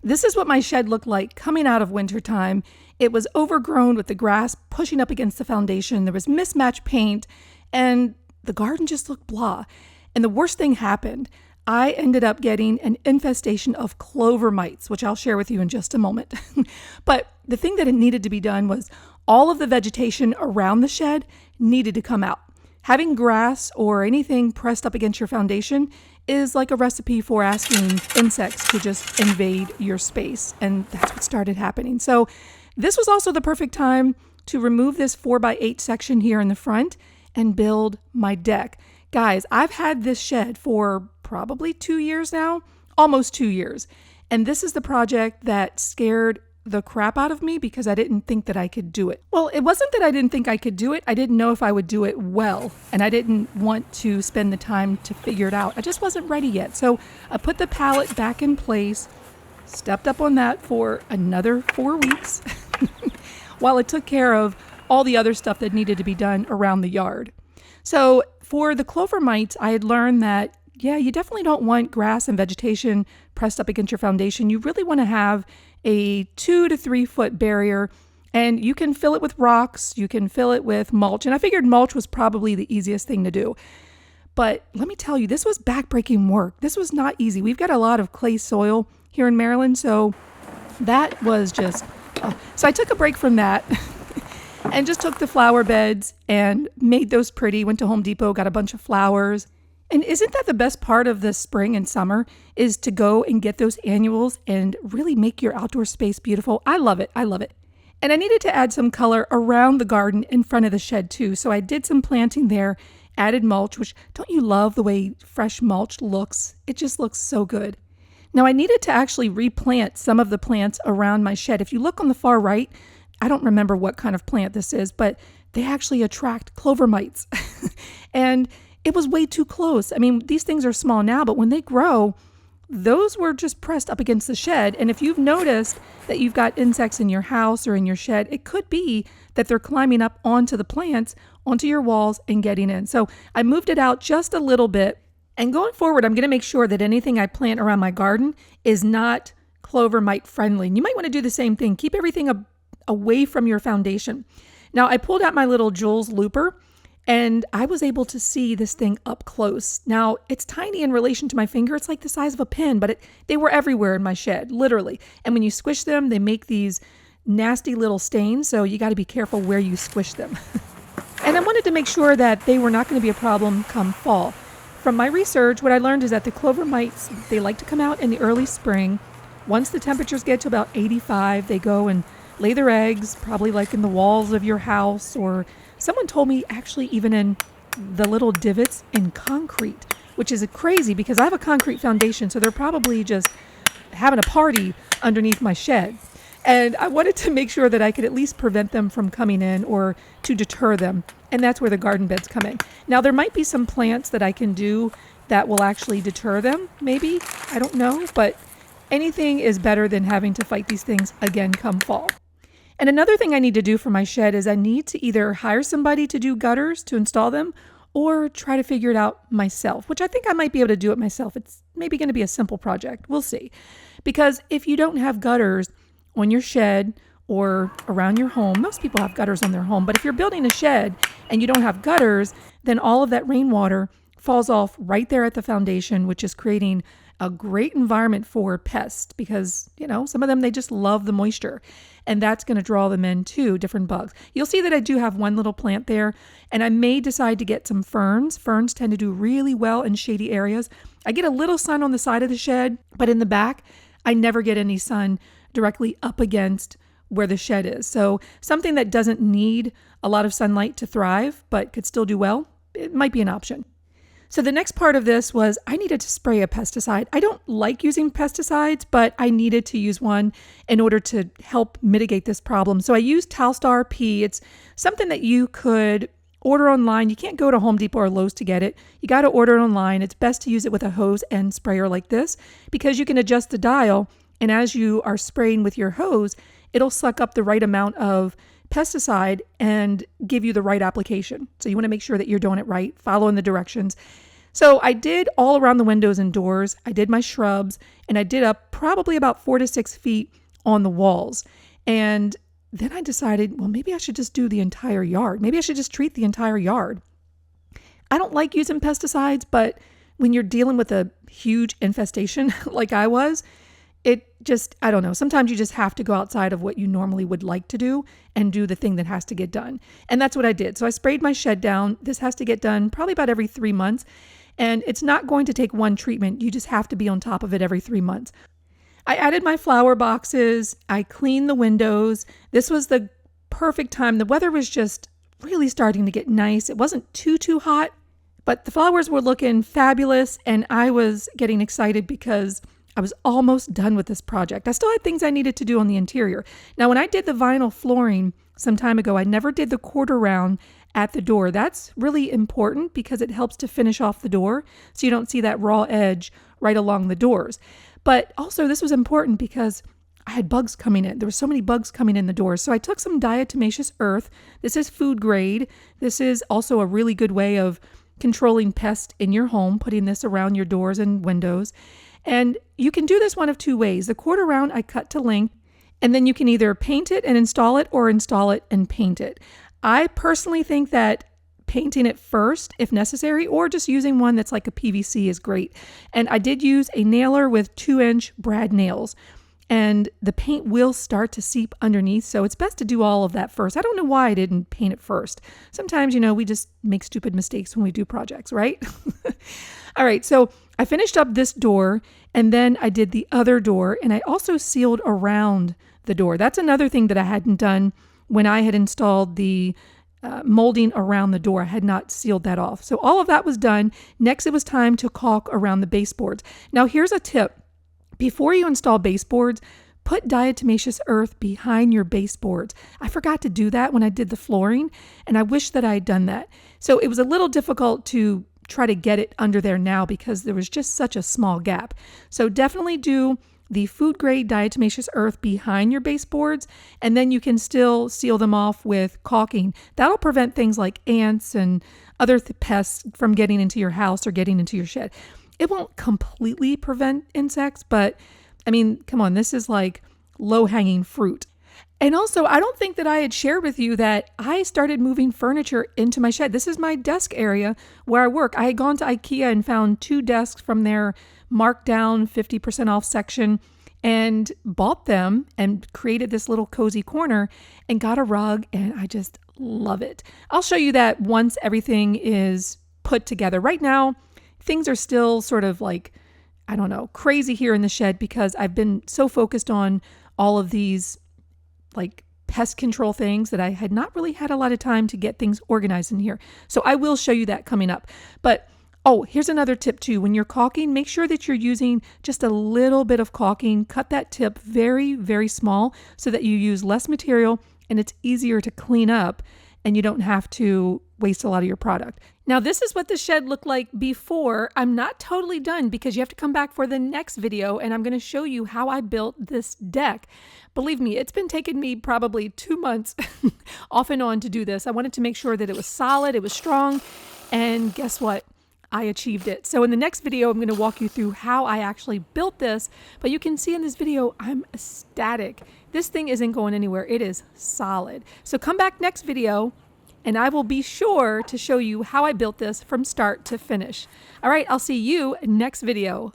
This is what my shed looked like coming out of wintertime. It was overgrown with the grass pushing up against the foundation. There was mismatched paint, and the garden just looked blah. And the worst thing happened. I ended up getting an infestation of clover mites, which I'll share with you in just a moment. But the thing that needed to be done was all of the vegetation around the shed needed to come out. Having grass or anything pressed up against your foundation is like a recipe for asking insects to just invade your space. And that's what started happening. So this was also the perfect time to remove this 4x8 section here in the front and build my deck. Guys, I've had this shed for probably 2 years now, almost 2 years. And this is the project that scared the crap out of me because I didn't think that I could do it. Well, it wasn't that I didn't think I could do it. I didn't know if I would do it well. And I didn't want to spend the time to figure it out. I just wasn't ready yet. So I put the pallet back in place, stepped up on that for another 4 weeks while I took care of all the other stuff that needed to be done around the yard. So for the clover mites, I had learned that, yeah, you definitely don't want grass and vegetation pressed up against your foundation. You really want to have a 2 to 3 foot barrier, and you can fill it with rocks. You can fill it with mulch. And I figured mulch was probably the easiest thing to do. But let me tell you, this was backbreaking work. This was not easy. We've got a lot of clay soil here in Maryland. So that was just, so I took a break from that and just took the flower beds and made those pretty. Went to Home Depot, got a bunch of flowers. And isn't that the best part of the spring and summer is to go and get those annuals and really make your outdoor space beautiful? I love it. I love it. And I needed to add some color around the garden in front of the shed too. So I did some planting there, added mulch, which don't you love the way fresh mulch looks? It just looks so good. Now I needed to actually replant some of the plants around my shed. If you look on the far right, I don't remember what kind of plant this is, but they actually attract clover mites. And it was way too close. I mean, these things are small now, but when they grow, those were just pressed up against the shed. And if you've noticed that you've got insects in your house or in your shed, it could be that they're climbing up onto the plants, onto your walls and getting in. So I moved it out just a little bit. And going forward, I'm going to make sure that anything I plant around my garden is not clover mite friendly. And you might want to do the same thing. Keep everything away from your foundation. Now, I pulled out my little Jules looper, and I was able to see this thing up close. Now, it's tiny in relation to my finger. It's like the size of a pin, but they were everywhere in my shed, literally. And when you squish them, they make these nasty little stains, so you got to be careful where you squish them. And I wanted to make sure that they were not going to be a problem come fall. From my research, what I learned is that the clover mites, they like to come out in the early spring. Once the temperatures get to about 85, they go and lay their eggs, probably like in the walls of your house, or someone told me actually even in the little divots in concrete, which is crazy because I have a concrete foundation, so they're probably just having a party underneath my shed. And I wanted to make sure that I could at least prevent them from coming in or to deter them. And that's where the garden beds come in. Now, there might be some plants that I can do that will actually deter them, maybe. I don't know, but anything is better than having to fight these things again come fall. And another thing I need to do for my shed is I need to either hire somebody to do gutters to install them or try to figure it out myself, which I think I might be able to do it myself. It's maybe going to be a simple project. We'll see. Because if you don't have gutters on your shed or around your home, most people have gutters on their home, but if you're building a shed and you don't have gutters, then all of that rainwater falls off right there at the foundation, which is creating a great environment for pests because, some of them, they just love the moisture. And that's going to draw them in too, different bugs. You'll see that I do have one little plant there, and I may decide to get some ferns. Ferns tend to do really well in shady areas. I get a little sun on the side of the shed, but in the back, I never get any sun directly up against where the shed is. So something that doesn't need a lot of sunlight to thrive, but could still do well, it might be an option. So the next part of this was I needed to spray a pesticide. I don't like using pesticides, but I needed to use one in order to help mitigate this problem. So I used Talstar P. It's something that you could order online. You can't go to Home Depot or Lowe's to get it. You got to order it online. It's best to use it with a hose and sprayer like this because you can adjust the dial. And as you are spraying with your hose, it'll suck up the right amount of pesticide and give you the right application. So you want to make sure that you're doing it right, following the directions. So I did all around the windows and doors. I did my shrubs, and I did up probably about 4 to 6 feet on the walls. And then I decided, well, maybe I should just do the entire yard. Maybe I should just treat the entire yard. I don't like using pesticides, but when you're dealing with a huge infestation like I was, it just, I don't know, sometimes you just have to go outside of what you normally would like to do and do the thing that has to get done. And that's what I did. So I sprayed my shed down. This has to get done probably about every 3 months. And it's not going to take one treatment. You just have to be on top of it every 3 months. I added my flower boxes. I cleaned the windows. This was the perfect time. The weather was just really starting to get nice. It wasn't too hot, but the flowers were looking fabulous. And I was getting excited because I was almost done with this project. I still had things I needed to do on the interior. Now, when I did the vinyl flooring some time ago, I never did the quarter round at the door. That's really important because it helps to finish off the door so you don't see that raw edge right along the doors. But also this was important because I had bugs coming in. There were so many bugs coming in the doors. So I took some diatomaceous earth. This is food grade. This is also a really good way of controlling pests in your home, putting this around your doors and windows. And you can do this one of two ways. The quarter round I cut to length, and then you can either paint it and install it or install it and paint it. I personally think that painting it first, if necessary, or just using one that's like a PVC is great. And I did use a nailer with 2-inch brad nails, and the paint will start to seep underneath. So it's best to do all of that first. I don't know why I didn't paint it first. Sometimes, we just make stupid mistakes when we do projects, right? All right, so I finished up this door, and then I did the other door, and I also sealed around the door. That's another thing that I hadn't done when I had installed the molding around the door. I had not sealed that off. So all of that was done. Next, it was time to caulk around the baseboards. Now, here's a tip. Before you install baseboards, put diatomaceous earth behind your baseboards. I forgot to do that when I did the flooring, and I wish that I had done that. So it was a little difficult to try to get it under there now because there was just such a small gap. So definitely do the food grade diatomaceous earth behind your baseboards, and then you can still seal them off with caulking. That'll prevent things like ants and other pests from getting into your house or getting into your shed. It won't completely prevent insects, but I mean, come on, this is like low-hanging fruit. And also, I don't think that I had shared with you that I started moving furniture into my shed. This is my desk area where I work. I had gone to IKEA and found 2 desks from their marked down 50% off section and bought them and created this little cozy corner and got a rug, and I just love it. I'll show you that once everything is put together. Right now, things are still sort of like, I don't know, crazy here in the shed because I've been so focused on all of these like pest control things that I had not really had a lot of time to get things organized in here. So I will show you that coming up. But here's another tip too. When you're caulking, make sure that you're using just a little bit of caulking. Cut that tip very, very small so that you use less material and it's easier to clean up and you don't have to waste a lot of your product. Now, this is what the shed looked like before. I'm not totally done because you have to come back for the next video and I'm going to show you how I built this deck. Believe me, it's been taking me probably 2 months off and on to do this. I wanted to make sure that it was solid, it was strong, and guess what? I achieved it. So in the next video, I'm going to walk you through how I actually built this, but you can see in this video, I'm ecstatic. This thing isn't going anywhere. It is solid. So come back next video and I will be sure to show you how I built this from start to finish. All right, I'll see you next video.